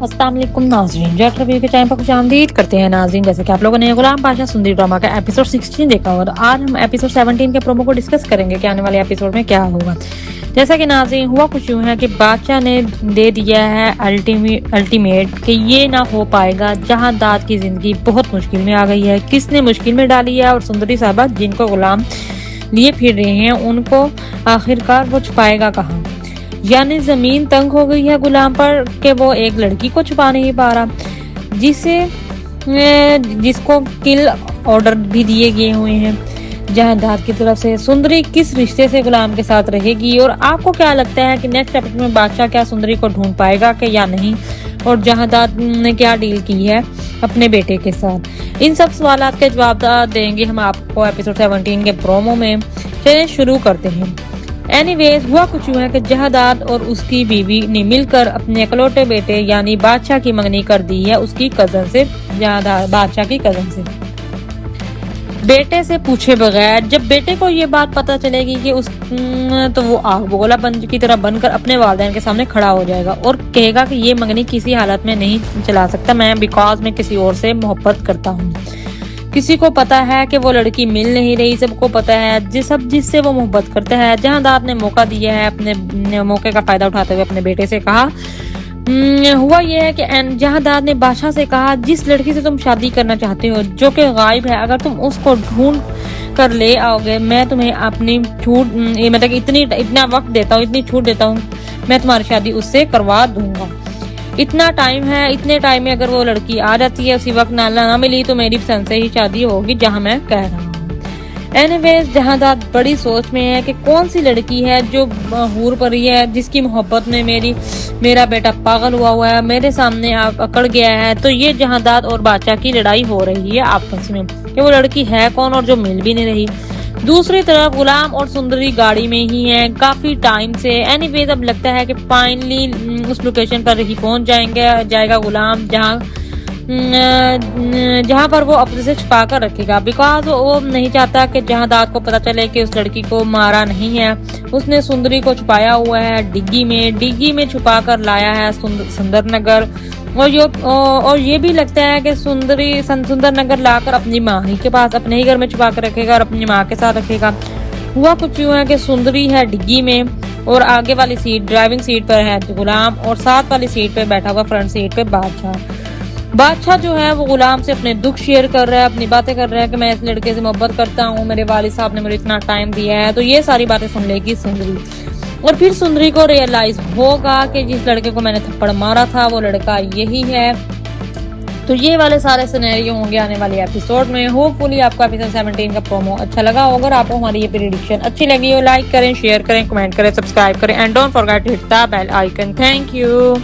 अस्सलाम वालेकुम नाज़रीन, जेट रिव्यू के टाइम पर खुशामदीद करते हैं नाज़रीन। जैसे कि आप लोगों ने गुलाम बादशाह सुंदरी ड्रामा का एपिसोड 16 देखा होगा, तो आज हम एपिसोड 17 के प्रोमो को डिस्कस करेंगे कि आने वाले एपिसोड में क्या होगा। जैसा कि नाज़रीन हुआ कुछ यूं है कि बादशाह ने दे दिया है अल्टीमेट कि ये ना हो पाएगा। जहां दाद की जिंदगी बहुत मुश्किल में आ गई है। किसने मुश्किल में डाली है? और सुंदरी साहबा जिनको गुलाम लिए फिर रहे हैं, उनको आखिरकार वो छुपाएगा कहाँ? यानी जमीन तंग हो गई है गुलाम पर कि वो एक लड़की को छुपा नहीं पा रहा, जिसको किल ऑर्डर भी दिए गए हुए हैं जहांदाद की तरफ से। सुंदरी किस रिश्ते से गुलाम के साथ रहेगी? और आपको क्या लगता है कि नेक्स्ट एपिसोड में बादशाह क्या सुंदरी को ढूंढ पाएगा कि या नहीं? और जहांदाद ने क्या डील की है अपने बेटे के साथ? इन सब सवालात के जवाब देंगे हम आपको एपिसोड 17 के प्रोमो में। चलिए शुरू करते हैं। एनीवेज हुआ कुछ यूं है कि जहादाद और उसकी बीवी ने मिलकर अपने इकलौते बेटे यानी बादशाह की मंगनी कर दी है उसकी कजन से, बादशाह की कजन से, बेटे से पूछे बगैर। जब बेटे को ये बात पता चलेगी कि तो वो आग बगोला की तरह बनकर अपने वालिदैन के सामने खड़ा हो जाएगा और कहेगा कि ये मंगनी किसी हालत में नहीं चला सकता मैं, बिकॉज मैं किसी और से मोहब्बत करता हूँ। किसी को पता है कि वो लड़की मिल नहीं रही, सबको पता है जिससे वो मोहब्बत करता है। जहांदाद ने मौका दिया है, अपने मौके का फायदा उठाते हुए अपने बेटे से कहा। हुआ ये है कि जहांदाद ने बादशाह से कहा, जिस लड़की से तुम शादी करना चाहते हो जो कि गायब है, अगर तुम उसको ढूंढ कर ले आओगे, मैं तुम्हें अपनी छूट मतलब इतना वक्त देता हूँ, इतनी छूट देता हूँ, मैं तुम्हारी शादी उससे करवा दूंगा। इतना टाइम है, इतने टाइम में अगर वो लड़की आ जाती है, उसी वक्त ना मिली, तो मेरी पसंद से ही शादी होगी जहां मैं कह रहा हूँ। एनीवेज जहांदाद बड़ी सोच में है कि कौन सी लड़की है जो हूर परी है, जिसकी मोहब्बत में मेरा बेटा पागल हुआ है, मेरे सामने अकड़ गया है। तो ये जहांदाद और बादशाह की लड़ाई हो रही है आपस में कि वो लड़की है कौन और जो मिल भी नहीं रही। दूसरी तरफ गुलाम और सुंदरी गाड़ी में ही हैं काफी टाइम से। एनीवेज अब लगता है कि फाइनली उस लोकेशन पर ही पहुंच जाएगा गुलाम, जहां पर वो अपने से छुपा कर रखेगा, बिकॉज वो नहीं चाहता कि जहांदाद को पता चले कि उस लड़की को मारा नहीं है। उसने सुंदरी को छुपाया हुआ है डिग्गी में छुपा कर लाया है सुंदर नगर। और ये भी लगता है कि सुंदर नगर लाकर अपनी माँ ही के पास, अपने ही घर में छुपा कर रखेगा और अपनी माँ के साथ रखेगा। हुआ कुछ यूं है कि सुंदरी है डिग्गी में और आगे वाली सीट ड्राइविंग सीट पर है गुलाम और साथ वाली सीट पे बैठा हुआ फ्रंट सीट पे बादशाह जो है वो गुलाम से अपने दुख शेयर कर रहा है, अपनी बातें कर रहा है कि मैं इस लड़के से मोहब्बत करता हूँ, मेरे वालिद साहब ने मुझे इतना टाइम दिया है। तो ये सारी बातें सुन लेगी सुंदरी और फिर सुंदरी को रियलाइज होगा कि जिस लड़के को मैंने थप्पड़ मारा था वो लड़का यही है। तो ये वाले सारे सिनेरियो होंगे आने वाले एपिसोड में। होपफुली आपको एपिसोड 17 का प्रोमो अच्छा लगा होगा। अगर आपको हमारी ये प्रेडिक्शन अच्छी लगी हो, लाइक करें, शेयर करें, कमेंट करें, सब्सक्राइब करें and don't forget to hit the bell icon. Thank you.